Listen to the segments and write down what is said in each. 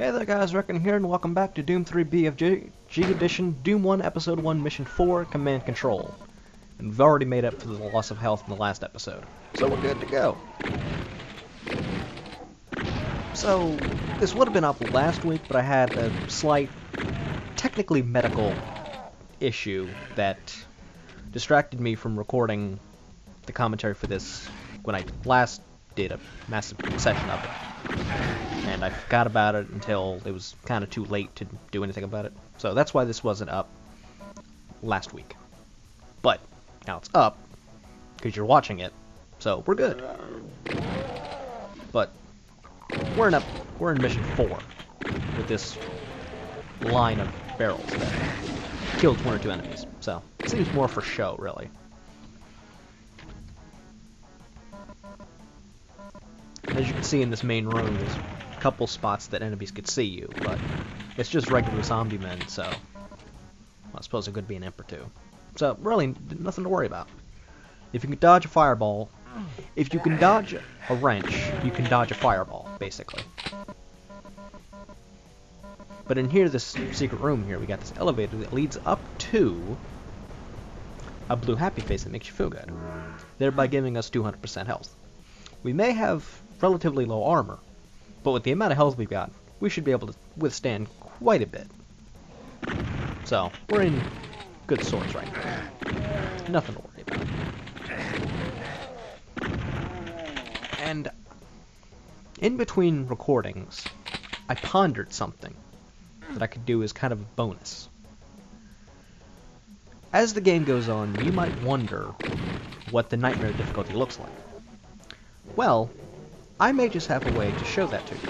Hey there guys, Reckoning here, and welcome back to Doom 3 BFG Edition, Doom 1 Episode 1 Mission 4, Command Control. And we've already made up for the loss of health in the last episode, so we're good to go. So, this would have been up last week, but I had a slight, technically medical issue that distracted me from recording the commentary for this when I last did a massive session of it. And I forgot about it until it was kind of too late to do anything about it. So that's why this wasn't up last week. But now it's up because you're watching it, so we're good. But we're in mission 4 with this line of barrels that killed 1 or 2 enemies. So it seems more for show, really. As you can see in this main room, there's a couple spots that enemies could see you, but it's just regular zombie men, so well, I suppose it could be an imp or two. So really, nothing to worry about. If you can dodge a fireball, if you can dodge a wrench, you can dodge a fireball, basically. But in here, this secret room here, we got this elevator that leads up to a blue happy face that makes you feel good, thereby giving us 200% health. We may have relatively low armor, but with the amount of health we've got, we should be able to withstand quite a bit. So, we're in good sorts right now. Nothing to worry about. And in between recordings, I pondered something that I could do as kind of a bonus. As the game goes on, you might wonder what the nightmare difficulty looks like. Well, I may just have a way to show that to you.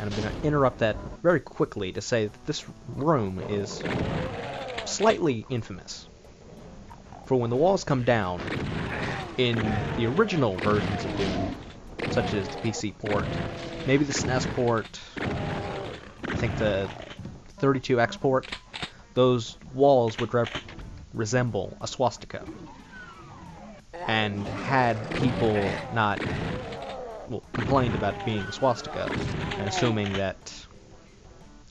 And I'm going to interrupt that very quickly to say that this room is slightly infamous. For when the walls come down, in the original versions of Doom, such as the PC port, maybe the SNES port, I think the 32X port, those walls would resemble a swastika. And had people not, well, complained about it being a swastika, and assuming that,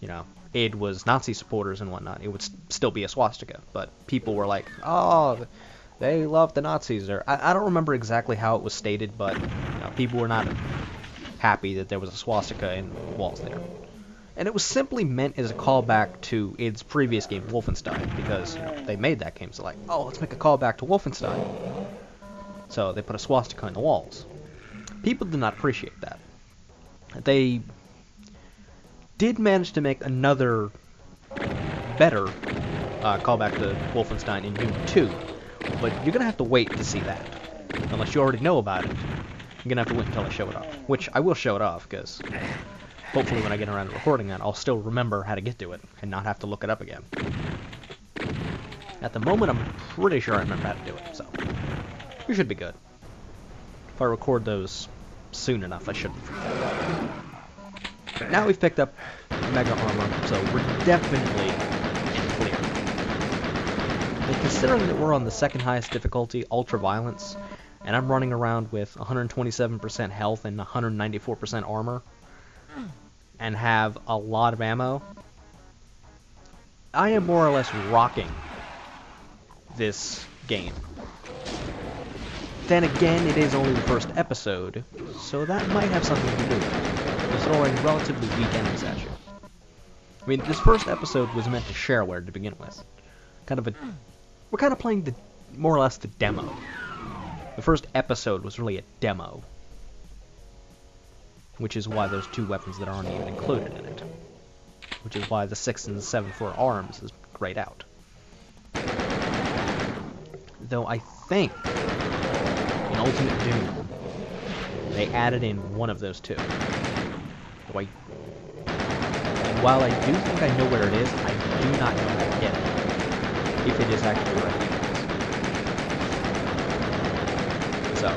you know, it was Nazi supporters and whatnot, it would still be a swastika. But people were like, oh, they love the Nazis. Or I don't remember exactly how it was stated, but you know, people were not happy that there was a swastika in the walls there. And it was simply meant as a callback to id's previous game, Wolfenstein, because you know, they made that game, so like, oh, let's make a callback to Wolfenstein. So they put a swastika in the walls. People did not appreciate that. They did manage to make another better callback to Wolfenstein in Doom 2, but you're going to have to wait to see that. Unless you already know about it, you're going to have to wait until I show it off. Which I will show it off, because hopefully when I get around to recording that, I'll still remember how to get to it, and not have to look it up again. At the moment, I'm pretty sure I remember how to do it, so we should be good. If I record those soon enough, I shouldn't forget. But now we've picked up Mega Armor, so we're definitely in clear. And considering that we're on the second highest difficulty, Ultra Violence, and I'm running around with 127% health and 194% armor, and have a lot of ammo, I am more or less rocking this game. Then again, it is only the first episode, so that might have something to do with it. We're throwing relatively weak enemies at you. I mean, this first episode was meant to shareware to begin with. We're kind of playing the, more or less, the demo. The first episode was really a demo, which is why there's 2 weapons that aren't even included in it. Which is why the 6 and the 7 for arms is grayed out. Though I think in Ultimate Doom, they added in one of those 2. And while I do think I know where it is, I do not know how to get it. If it is actually right. So,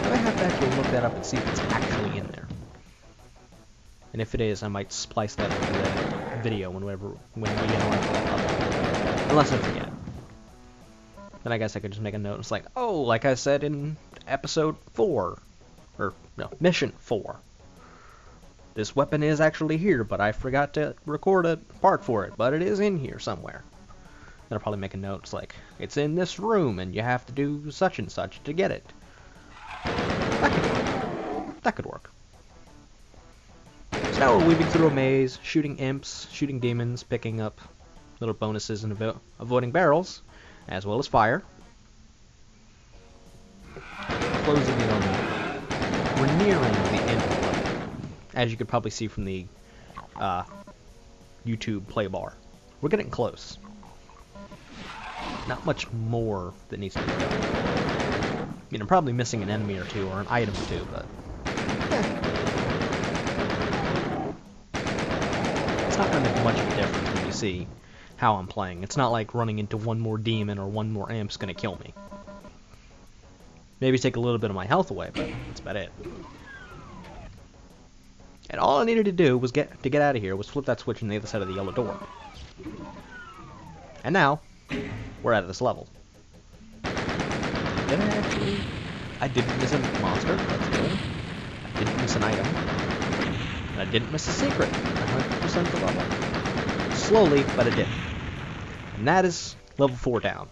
I have to actually look that up and see if it's actually in there. And if it is, I might splice that into the video when we get around to that level. Unless I forget. Then I guess I could just make a note. It's like, oh, like I said in episode 4, or no, mission 4, this weapon is actually here, but I forgot to record a part for it, but it is in here somewhere. Then I'll probably make a note, it's like, it's in this room, and you have to do such and such to get it. That could work. So now we're weaving through a maze, shooting imps, shooting demons, picking up little bonuses and avoiding barrels, as well as fire. Closing in on the... We're nearing the end of the level, as you could probably see from the YouTube play bar. We're getting close. Not much more that needs to be done. I mean, I'm probably missing an enemy or two, or an item or two, but... It's not going to make much of a difference when you see how I'm playing. It's not like running into one more demon or one more imp's going to kill me. Maybe take a little bit of my health away, but that's about it. And all I needed to do was get out of here was flip that switch on the other side of the yellow door. And now, we're out of this level. Did I actually? I didn't miss a monster, that's good. I didn't miss an item. And I didn't miss a secret. 100% the level. Slowly, but I did. And that is level 4 down.